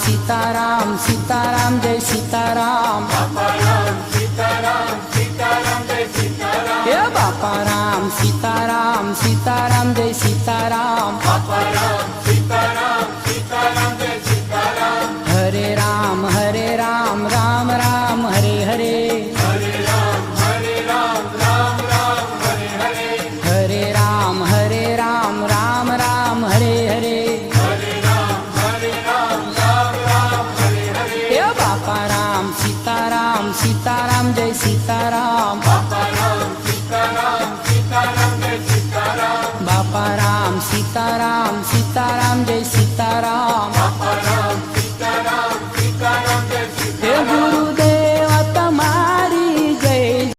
सीताराम सीताराम जय सीताराम हे बापा राम सीताराम सीताराम जय सीताराम हरे राम राम राम हरे हरे हरे राम राम राम हरे हरे हे बापा राम सीताराम सीताराम जय सीताराम